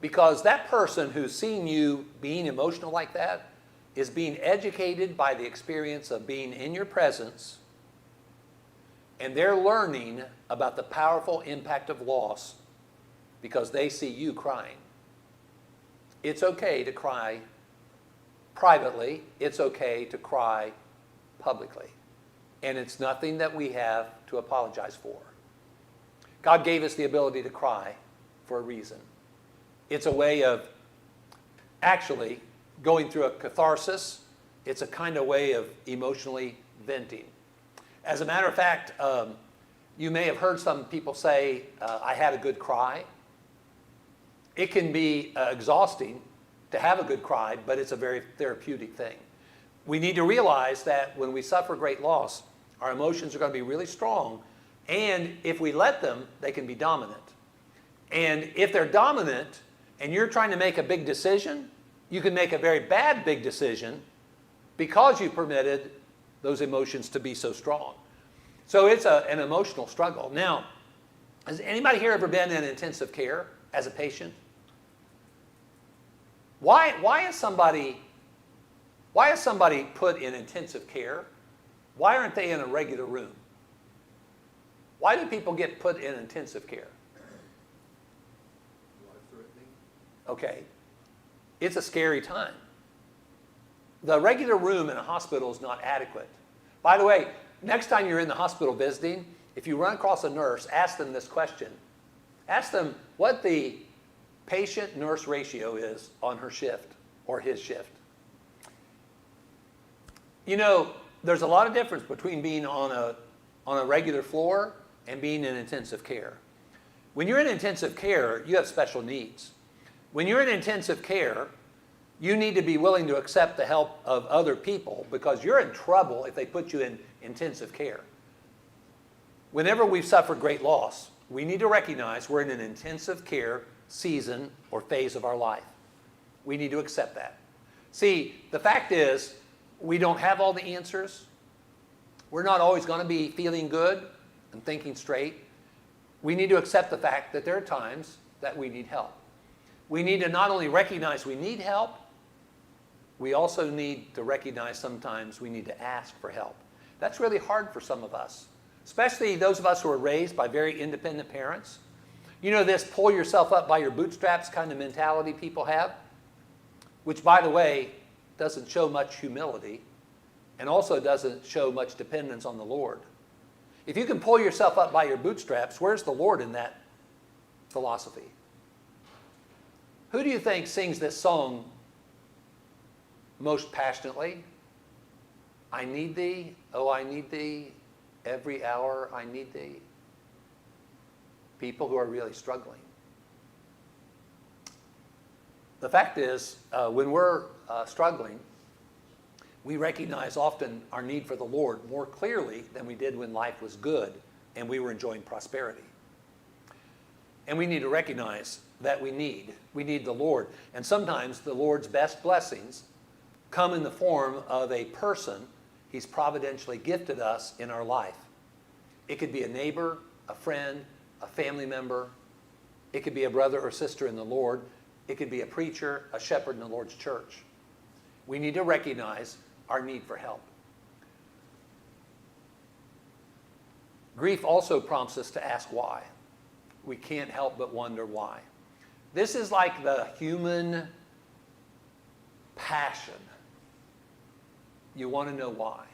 Because that person who's seen you being emotional like that is being educated by the experience of being in your presence, and they're learning about the powerful impact of loss because they see you crying. It's okay to cry privately. It's okay to cry publicly. And it's nothing that we have to apologize for. God gave us the ability to cry for a reason. It's a way of actually going through a catharsis It's a kind of way of emotionally venting. As a matter of fact, you may have heard some people say, I had a good cry. It can be exhausting to have a good cry, but it's a very therapeutic thing. We need to realize that when we suffer great loss, our emotions are going to be really strong, and if we let them, they can be dominant. And if they're dominant, and you're trying to make a big decision, you can make a very bad big decision because you permitted those emotions to be so strong. So it's an emotional struggle. Now, has anybody here ever been in intensive care as a patient? Why is somebody put in intensive care? Why aren't they in a regular room? Why do people get put in intensive care? Okay. It's a scary time. The regular room in a hospital is not adequate. By the way, next time you're in the hospital visiting, if you run across a nurse, ask them this question. Ask them what the patient-nurse ratio is on her shift or his shift. You know, there's a lot of difference between being on a regular floor and being in intensive care. When you're in intensive care, you have special needs. When you're in intensive care, you need to be willing to accept the help of other people because you're in trouble if they put you in intensive care. Whenever we've suffered great loss, we need to recognize we're in an intensive care season or phase of our life. We need to accept that. See, the fact is, we don't have all the answers. We're not always going to be feeling good and thinking straight. We need to accept the fact that there are times that we need help. We need to not only recognize we need help, we also need to recognize sometimes we need to ask for help. That's really hard for some of us, especially those of us who are raised by very independent parents. You know this pull yourself up by your bootstraps kind of mentality people have, which, by the way, doesn't show much humility and also doesn't show much dependence on the Lord. If you can pull yourself up by your bootstraps, where's the Lord in that philosophy? Who do you think sings this song most passionately? I need thee, oh I need thee, every hour I need thee. People who are really struggling. The fact is, when we're struggling, we recognize often our need for the Lord more clearly than we did when life was good and we were enjoying prosperity. And we need to recognize that we need the Lord. And sometimes the Lord's best blessings come in the form of a person He's providentially gifted us in our life. It could be a neighbor, a friend, a family member. It could be a brother or sister in the Lord. It could be a preacher, a shepherd in the Lord's church. We need to recognize our need for help. Grief also prompts us to ask why. We can't help but wonder why. This is like the human passion. You want to know why.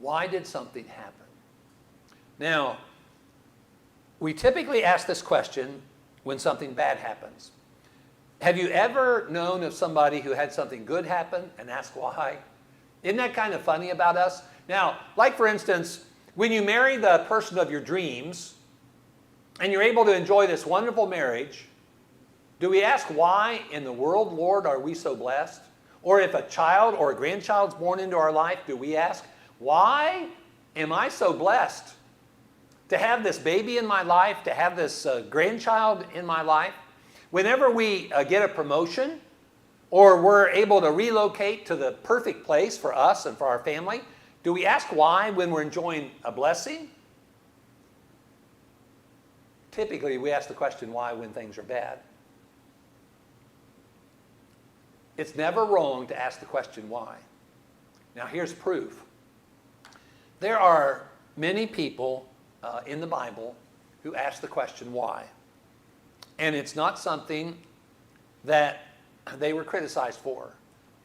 Why did something happen? Now, we typically ask this question when something bad happens. Have you ever known of somebody who had something good happen and asked why? Isn't that kind of funny about us? Now, like for instance, when you marry the person of your dreams and you're able to enjoy this wonderful marriage, do we ask why in the world, Lord, are we so blessed? Or if a child or a grandchild is born into our life, do we ask, why am I so blessed to have this baby in my life, to have this grandchild in my life? Whenever we get a promotion or we're able to relocate to the perfect place for us and for our family, do we ask why when we're enjoying a blessing? Typically, we ask the question why when things are bad. It's never wrong to ask the question why. Now, here's proof. There are many people in the Bible who ask the question why. And it's not something that they were criticized for.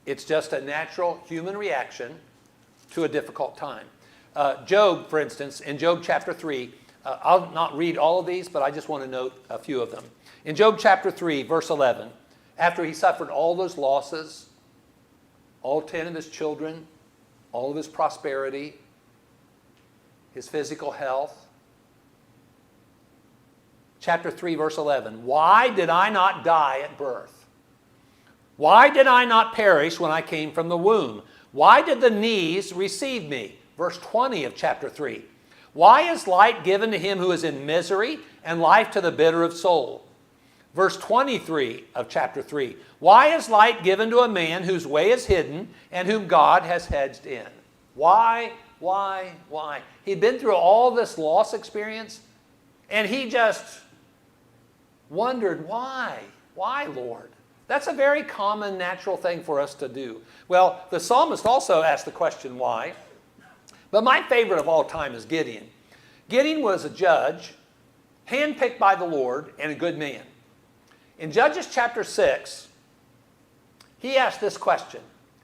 It's just a natural human reaction to a difficult time. Job, for instance, in Job chapter 3, I'll not read all of these, but I just want to note a few of them. In Job chapter 3, verse 11, after he suffered all those losses, all 10 of his children, all of his prosperity, his physical health. Chapter 3, verse 11. Why did I not die at birth? Why did I not perish when I came from the womb? Why did the knees receive me? Verse 20 of chapter 3. Why is light given to him who is in misery, and life to the bitter of soul? Verse 23 of chapter 3. Why is light given to a man whose way is hidden, and whom God has hedged in? Why? He'd been through all this loss experience, and he just wondered, why? Why, Lord? That's a very common, natural thing for us to do. Well, the psalmist also asked the question, why? But my favorite of all time is Gideon. Gideon was a judge, handpicked by the Lord, and a good man. In Judges chapter 6, he asked this question.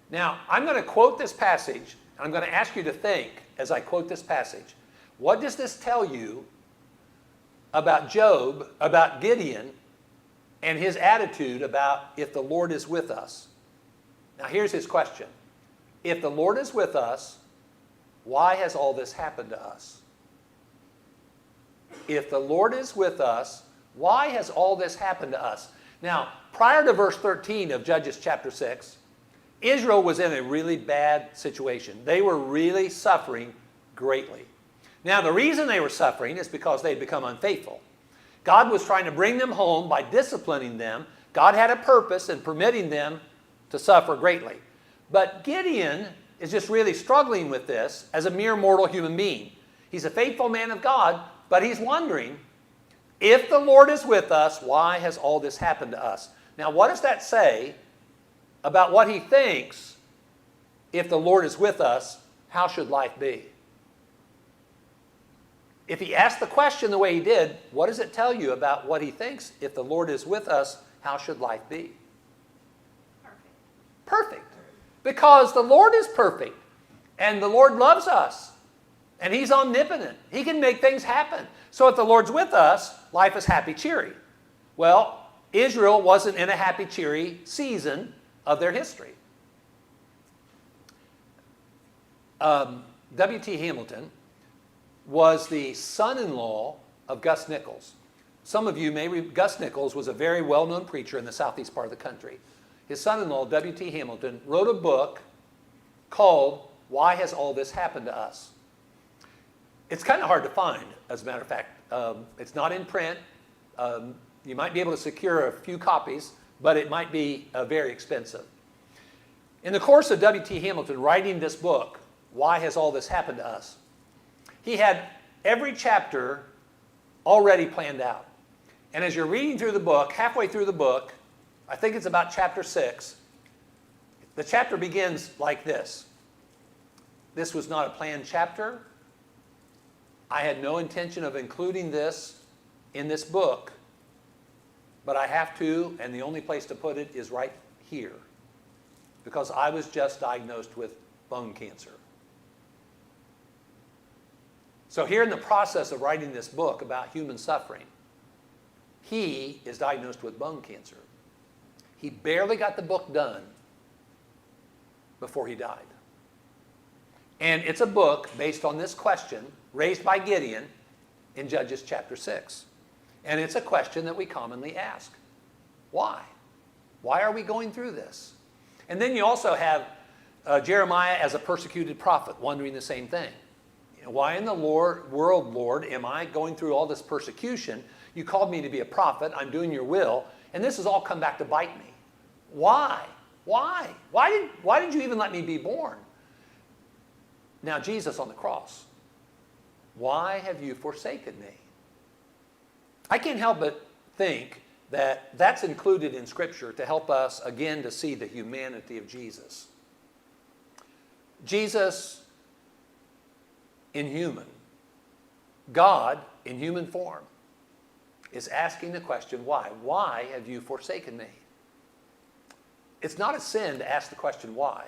Now, I'm going to quote this passage, and I'm going to ask you to think as I quote this passage. What does this tell you about Job, about Gideon, and his attitude about if the Lord is with us? Now, here's his question. If the Lord is with us, why has all this happened to us? If the Lord is with us, why has all this happened to us? Now, prior to verse 13 of Judges chapter 6, Israel was in a really bad situation. They were really suffering greatly. Now, the reason they were suffering is because they had become unfaithful. God was trying to bring them home by disciplining them. God had a purpose in permitting them to suffer greatly. But Gideon is just really struggling with this as a mere mortal human being. He's a faithful man of God, but he's wondering, if the Lord is with us, why has all this happened to us? Now, what does that say about what he thinks? If the Lord is with us, how should life be? If he asked the question the way he did, what does it tell you about what he thinks? If the Lord is with us, how should life be? Perfect. Because the Lord is perfect. And the Lord loves us. And he's omnipotent. He can make things happen. So if the Lord's with us, life is happy, cheery. Well, Israel wasn't in a happy, cheery season of their history. W.T. Hamilton was the son-in-law of Gus Nichols. Some of you may read, Gus Nichols was a very well-known preacher in the southeast part of the country. His son-in-law, W.T. Hamilton, wrote a book called Why Has All This Happened to Us? It's kind of hard to find, as a matter of fact. It's not in print. You might be able to secure a few copies, but it might be very expensive. In the course of W.T. Hamilton writing this book, Why Has All This Happened to Us? He had every chapter already planned out. And as you're reading through the book, halfway through the book, I think it's about chapter 6, the chapter begins like this. This was not a planned chapter. I had no intention of including this in this book, but I have to, and the only place to put it is right here, because I was just diagnosed with bone cancer. So here in the process of writing this book about human suffering, he is diagnosed with bone cancer. He barely got the book done before he died. And it's a book based on this question raised by Gideon in Judges chapter 6. And it's a question that we commonly ask. Why? Why are we going through this? And then you also have Jeremiah as a persecuted prophet wondering the same thing. Why in the world, Lord, am I going through all this persecution? You called me to be a prophet. I'm doing your will. And this has all come back to bite me. Why? Why? Why did you even let me be born? Now, Jesus on the cross. Why have you forsaken me? I can't help but think that that's included in Scripture to help us, again, to see the humanity of Jesus. Jesus inhuman, God in human form, is asking the question, why? Why have you forsaken me? It's not a sin to ask the question, why?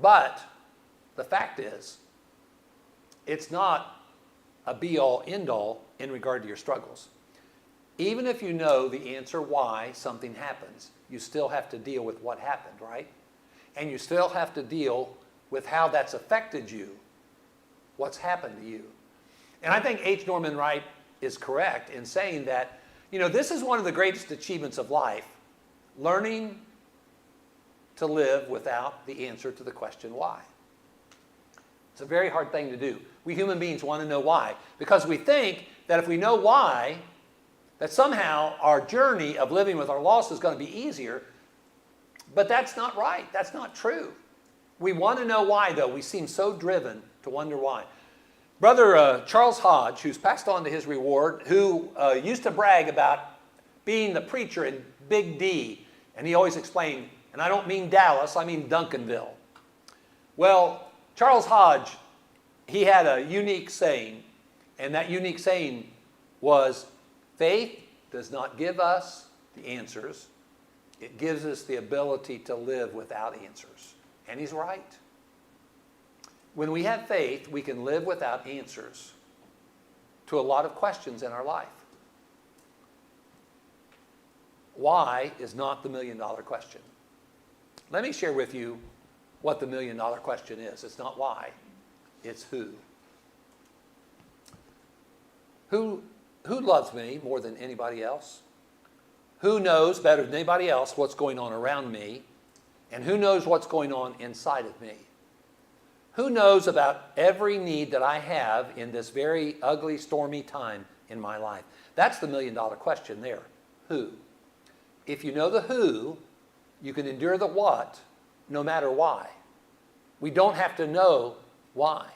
But the fact is, it's not a be-all, end-all in regard to your struggles. Even if you know the answer why something happens, you still have to deal with what happened, right? and you still have to deal with how that's affected you, what's happened to you. And I think H. Norman Wright is correct in saying that, this is one of the greatest achievements of life, learning to live without the answer to the question why. It's a very hard thing to do. We human beings want to know why, because we think that if we know why, that somehow our journey of living with our loss is going to be easier. But that's not right. That's not true. We want to know why, though. We seem so driven to wonder why. Brother Charles Hodge, who's passed on to his reward, who used to brag about being the preacher in Big D, and he always explained, and I don't mean Dallas, I mean Duncanville. Well, Charles Hodge, he had a unique saying, and that unique saying was, faith does not give us the answers. It gives us the ability to live without answers. And he's right. When we have faith, we can live without answers to a lot of questions in our life. Why is not the million-dollar question. Let me share with you what the million-dollar question is. It's not why, it's who. Who loves me more than anybody else? Who knows better than anybody else what's going on around me? And who knows what's going on inside of me? Who knows about every need that I have in this very ugly, stormy time in my life? That's the million-dollar question there. Who? If you know the who, you can endure the what, no matter why. We don't have to know why.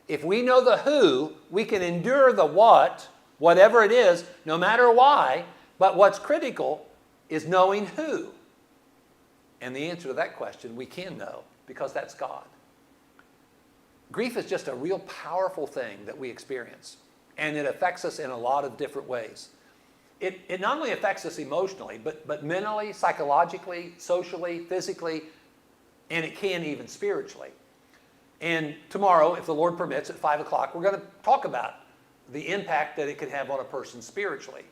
If we know the who, we can endure the what, whatever it is, no matter why. But what's critical is knowing who. And the answer to that question we can know, because that's God. Grief is just a real powerful thing that we experience. And it affects us in a lot of different ways. It not only affects us emotionally, but mentally, psychologically, socially, physically, and it can even spiritually. And tomorrow, if the Lord permits, at 5 o'clock, we're going to talk about the impact that it can have on a person spiritually.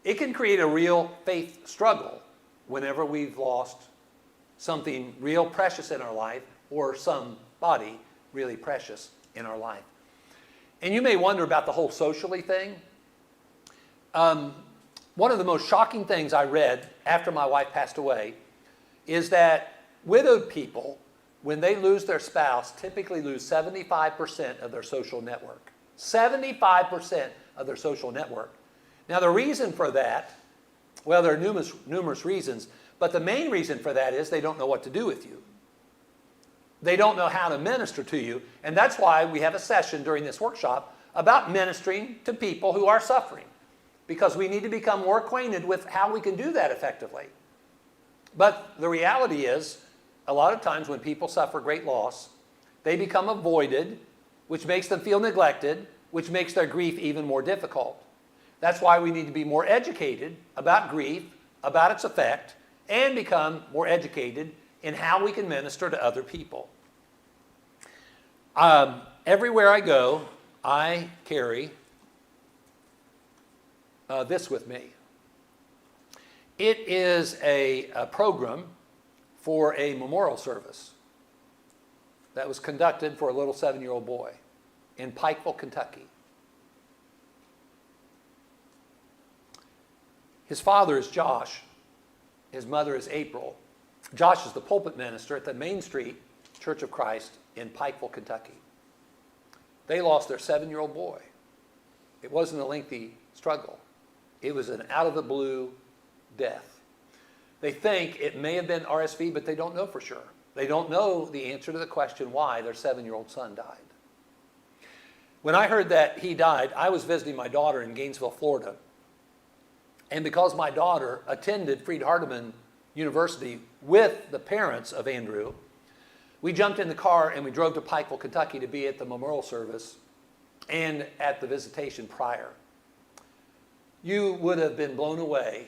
It can create a real faith struggle whenever we've lost something real precious in our life or somebody really precious in our life. And you may wonder about the whole socially thing. One of the most shocking things I read after my wife passed away is that widowed people, when they lose their spouse, typically lose 75% of their social network. 75% of their social network. Now the reason for that, well, there are numerous reasons, but the main reason for that is they don't know what to do with you. They don't know how to minister to you, and that's why we have a session during this workshop about ministering to people who are suffering, because we need to become more acquainted with how we can do that effectively. But the reality is, a lot of times when people suffer great loss, they become avoided, which makes them feel neglected, which makes their grief even more difficult. That's why we need to be more educated about grief, about its effect, and become more educated in how we can minister to other people. Everywhere I go, I carry this with me. It is a program for a memorial service that was conducted for a little 7-year-old boy in Pikeville, Kentucky. His father is Josh. His mother is April. Josh is the pulpit minister at the Main Street Church of Christ in Pikeville, Kentucky. They lost their 7-year-old boy. It wasn't a lengthy struggle. It was an out-of-the-blue death. They think it may have been RSV, but they don't know for sure. They don't know the answer to the question why their 7-year-old son died. When I heard that he died, I was visiting my daughter in Gainesville, Florida. And because my daughter attended Freed-Hardeman University with the parents of Andrew, we jumped in the car and we drove to Pikeville, Kentucky to be at the memorial service and at the visitation prior. You would have been blown away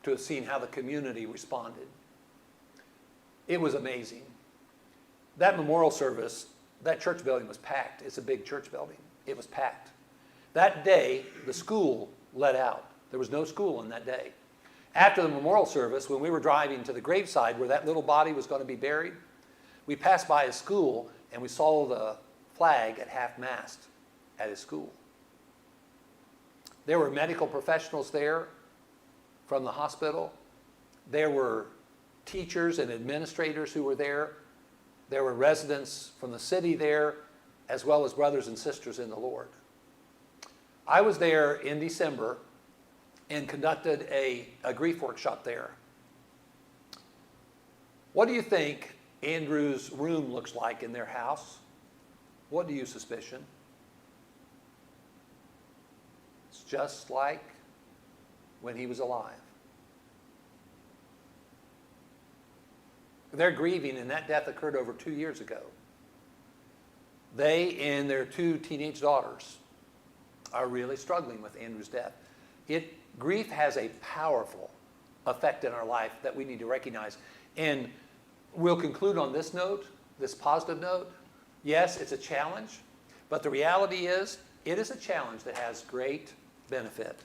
to have seen how the community responded. It was amazing. That memorial service, that church building was packed. It's a big church building. It was packed. That day, the school let out. There was no school on that day. After the memorial service, when we were driving to the graveside where that little body was going to be buried, We passed by his school and we saw the flag at half-mast at his school. There were medical professionals there from the hospital. There were teachers and administrators who were there. There were residents from the city there, as well as brothers and sisters in the Lord. I was there in December and conducted a grief workshop there. What do you think Andrew's room looks like in their house? What do you suspicion? It's just like when he was alive. They're grieving, and that death occurred over 2 years ago. They and their 2 teenage daughters are really struggling with Andrew's death. Grief has a powerful effect in our life that we need to recognize. And we'll conclude on this note, this positive note. Yes, it's a challenge, but the reality is, it is a challenge that has great benefit.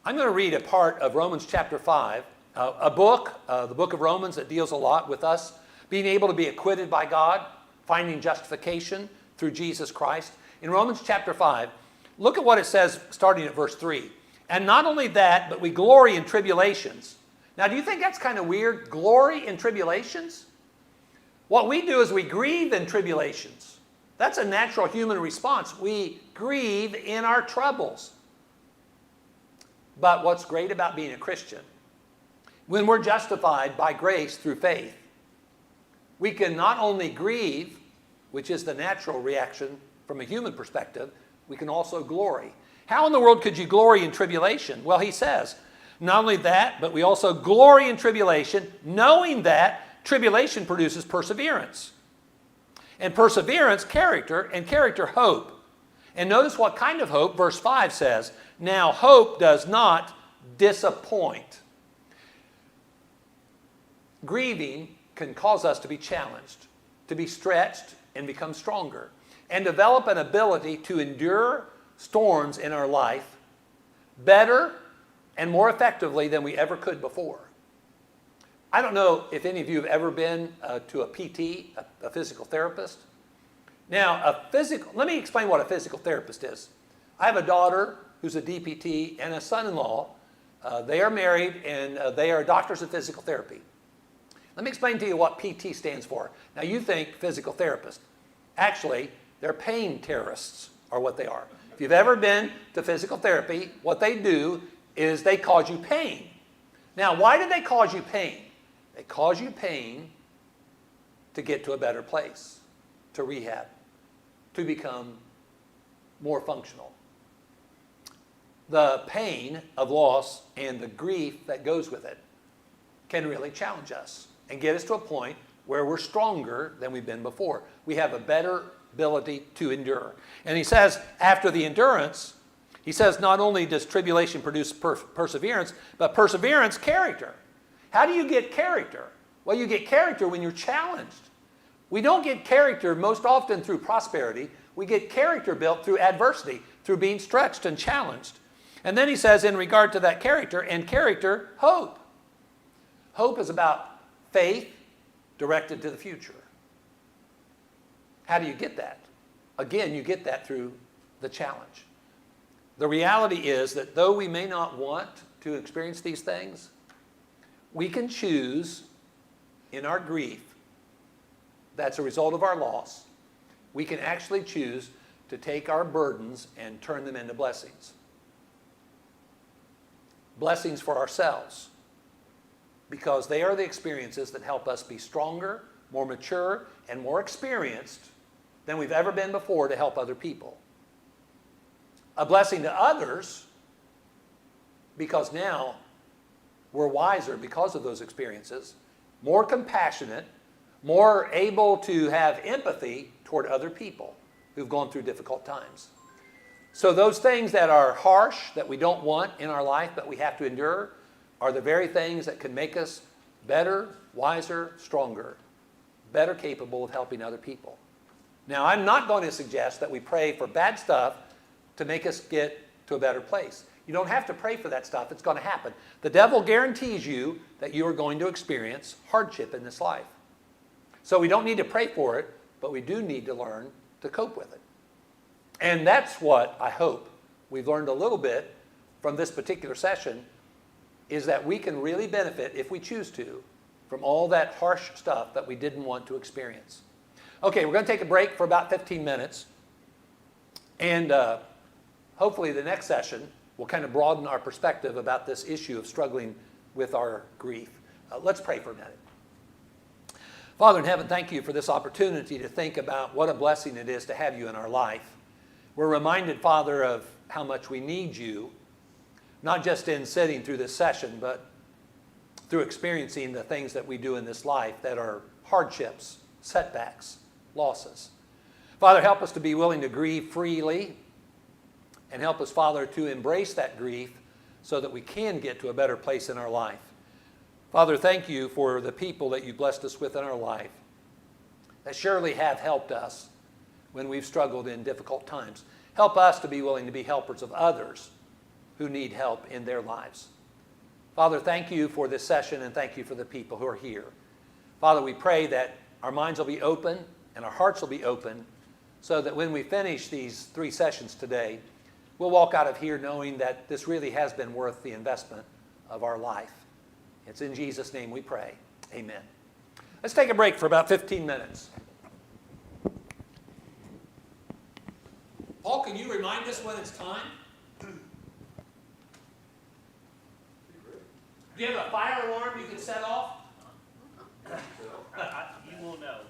I'm going to read a part of Romans chapter 5, a book, the book of Romans, that deals a lot with us being able to be acquitted by God, finding justification through Jesus Christ. In Romans chapter 5, look at what it says starting at verse 3. And not only that, but we glory in tribulations. Now, do you think that's kind of weird? Glory in tribulations? What we do is we grieve in tribulations. That's a natural human response. We grieve in our troubles. But what's great about being a Christian, when we're justified by grace through faith, we can not only grieve, which is the natural reaction from a human perspective, we can also glory. How in the world could you glory in tribulation? Well, he says, not only that, but we also glory in tribulation, knowing that tribulation produces perseverance. And perseverance, character, and character, hope. And notice what kind of hope verse 5 says. Now, hope does not disappoint. Grieving can cause us to be challenged, to be stretched and become stronger, and develop an ability to endure storms in our life better and more effectively than we ever could before. I don't know if any of you have ever been to a PT, a physical therapist. Now, let me explain what a physical therapist is. I have a daughter who's a DPT and a son-in-law. They are married and they are doctors of physical therapy. Let me explain to you what PT stands for. Now, you think physical therapist. Actually, they're pain terrorists are what they are. If you've ever been to physical therapy, what they do is they cause you pain. Now, why do they cause you pain? They cause you pain to get to a better place, to rehab, to become more functional. The pain of loss and the grief that goes with it can really challenge us and get us to a point where we're stronger than we've been before. We have a better ability to endure. And he says, after the endurance, he says not only does tribulation produce perseverance, but perseverance, character. How do you get character? Well, you get character when you're challenged. We don't get character most often through prosperity. We get character built through adversity, through being stretched and challenged. And then he says in regard to that character, and character, hope. Hope is about faith directed to the future. How do you get that? Again, you get that through the challenge. The reality is that though we may not want to experience these things, we can choose in our grief that's a result of our loss. We can actually choose to take our burdens and turn them into blessings. Blessings for ourselves, because they are the experiences that help us be stronger, more mature, and more experienced than we've ever been before to help other people. A blessing to others, because now we're wiser because of those experiences, more compassionate, more able to have empathy toward other people who've gone through difficult times. So those things that are harsh, that we don't want in our life, but we have to endure, are the very things that can make us better, wiser, stronger, better capable of helping other people. Now, I'm not going to suggest that we pray for bad stuff to make us get to a better place. You don't have to pray for that stuff. It's going to happen. The devil guarantees you that you are going to experience hardship in this life. So we don't need to pray for it, but we do need to learn to cope with it. And that's what I hope we've learned a little bit from this particular session, is that we can really benefit, if we choose to, from all that harsh stuff that we didn't want to experience. Okay, we're going to take a break for about 15 minutes. And hopefully the next session will kind of broaden our perspective about this issue of struggling with our grief. Let's pray for a minute. Father in heaven, thank you for this opportunity to think about what a blessing it is to have you in our life. We're reminded, Father, of how much we need you, not just in sitting through this session, but through experiencing the things that we do in this life that are hardships, setbacks, losses. Father, help us to be willing to grieve freely, and help us, Father, to embrace that grief so that we can get to a better place in our life. Father, thank you for the people that you blessed us with in our life that surely have helped us when we've struggled in difficult times. Help us to be willing to be helpers of others who need help in their lives. Father, thank you for this session, and thank you for the people who are here. Father, we pray that our minds will be open and our hearts will be open so that when we finish these 3 sessions today, we'll walk out of here knowing that this really has been worth the investment of our life. It's in Jesus' name we pray. Amen. Let's take a break for about 15 minutes. Paul, can you remind us when it's time? Do you have a fire alarm you can set off? You will know.